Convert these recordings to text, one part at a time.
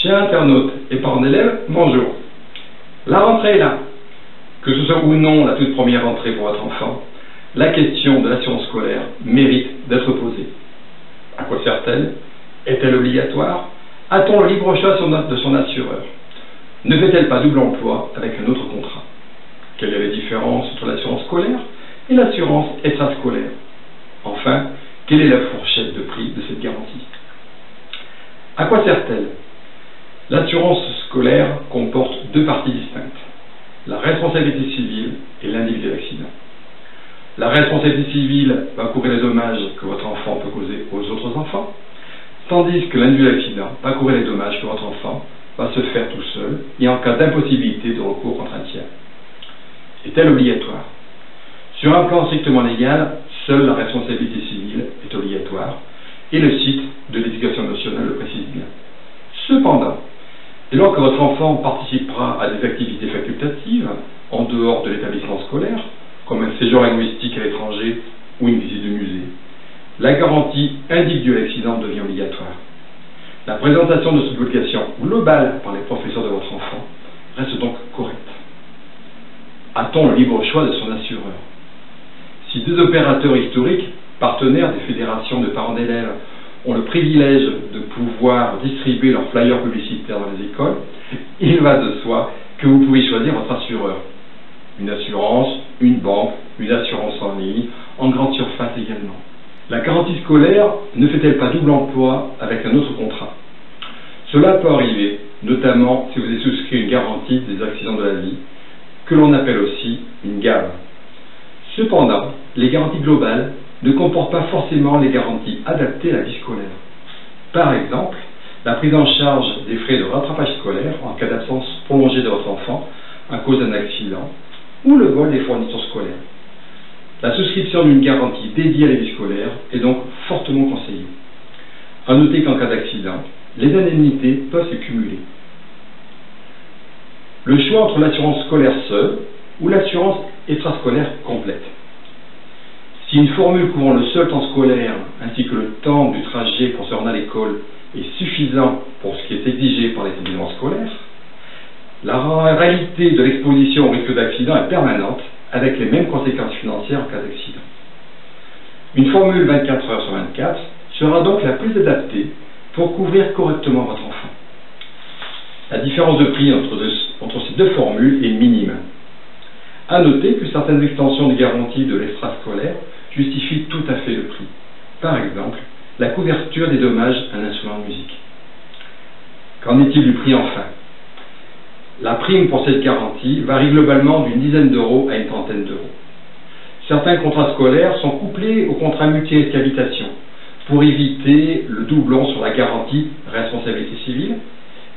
Chers internautes et parents d'élèves, bonjour. La rentrée est là. Que ce soit ou non la toute première rentrée pour votre enfant, la question de l'assurance scolaire mérite d'être posée. À quoi sert-elle? Est-elle obligatoire? A-t-on le libre choix de son assureur? Ne fait-elle pas double emploi avec un autre contrat? Quelle est la différence entre l'assurance scolaire et l'assurance extrascolaire? Enfin, quelle est la fourchette de prix de cette garantie? À quoi sert-elle? L'assurance scolaire comporte deux parties distinctes, la responsabilité civile et l'individu d'accident. La responsabilité civile va couvrir les dommages que votre enfant peut causer aux autres enfants, tandis que l'individu d'accident va couvrir les dommages que votre enfant va se faire tout seul et en cas d'impossibilité de recours contre un tiers. Est-elle obligatoire? Sur un plan strictement légal, seule la responsabilité civile est obligatoire et le site de l'éducation nationale le précise bien. Cependant, dès lors que votre enfant participera à des activités facultatives en dehors de l'établissement scolaire, comme un séjour linguistique à l'étranger ou une visite de musée, la garantie individuelle accident devient obligatoire. La présentation de cette obligation globale par les professeurs de votre enfant reste donc correcte. A-t-on le libre choix de son assureur? Si deux opérateurs historiques, partenaires des fédérations de parents d'élèves, ont le privilège de pouvoir distribuer leurs flyers publicitaires dans les écoles, il va de soi que vous pouvez choisir votre assureur. Une assurance, une banque, une assurance en ligne, en grande surface également. La garantie scolaire ne fait-elle pas double emploi avec un autre contrat? Cela peut arriver, notamment si vous avez souscrit une garantie des accidents de la vie, que l'on appelle aussi une GAV. Cependant, les garanties globales ne comportent pas forcément les garanties adaptées à la vie scolaire. Par exemple, la prise en charge des frais de rattrapage scolaire en cas d'absence prolongée de votre enfant à cause d'un accident ou le vol des fournitures scolaires. La souscription d'une garantie dédiée à la vie scolaire est donc fortement conseillée. À noter qu'en cas d'accident, les indemnités peuvent se cumuler. Le choix entre l'assurance scolaire seule ou l'assurance extrascolaire complète. Si une formule couvrant le seul temps scolaire ainsi que le temps du trajet pour se rendre à l'école est suffisant pour ce qui est exigé par l'établissement scolaire, la réalité de l'exposition au risque d'accident est permanente avec les mêmes conséquences financières en cas d'accident. Une formule 24 heures sur 24 sera donc la plus adaptée pour couvrir correctement votre enfant. La différence de prix entre ces deux formules est minime. À noter que certaines extensions de garantie de l'extrascolaire justifient tout à fait le prix. Par exemple, la couverture des dommages à un instrument de musique. Qu'en est-il du prix enfin? La prime pour cette garantie varie globalement d'une dizaine d'euros à une trentaine d'euros. Certains contrats scolaires sont couplés au contrat multi-risque habitation pour éviter le doublon sur la garantie responsabilité civile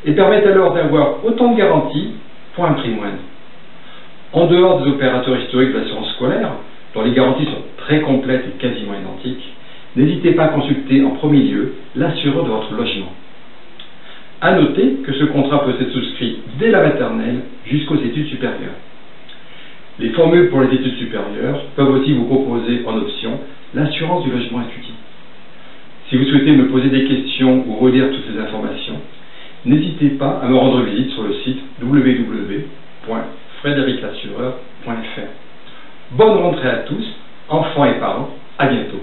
et permettent alors d'avoir autant de garanties pour un prix moindre. En dehors des opérateurs historiques de l'assurance scolaire, dont les garanties sont très complètes et quasiment identiques, n'hésitez pas à consulter en premier lieu l'assureur de votre logement. À noter que ce contrat peut être souscrit dès la maternelle jusqu'aux études supérieures. Les formules pour les études supérieures peuvent aussi vous proposer en option l'assurance du logement étudiant. Si vous souhaitez me poser des questions ou relire toutes ces informations, n'hésitez pas à me rendre visite sur le site www.frédériclassureur.fr. Bonne rentrée à tous, enfants et parents, à bientôt.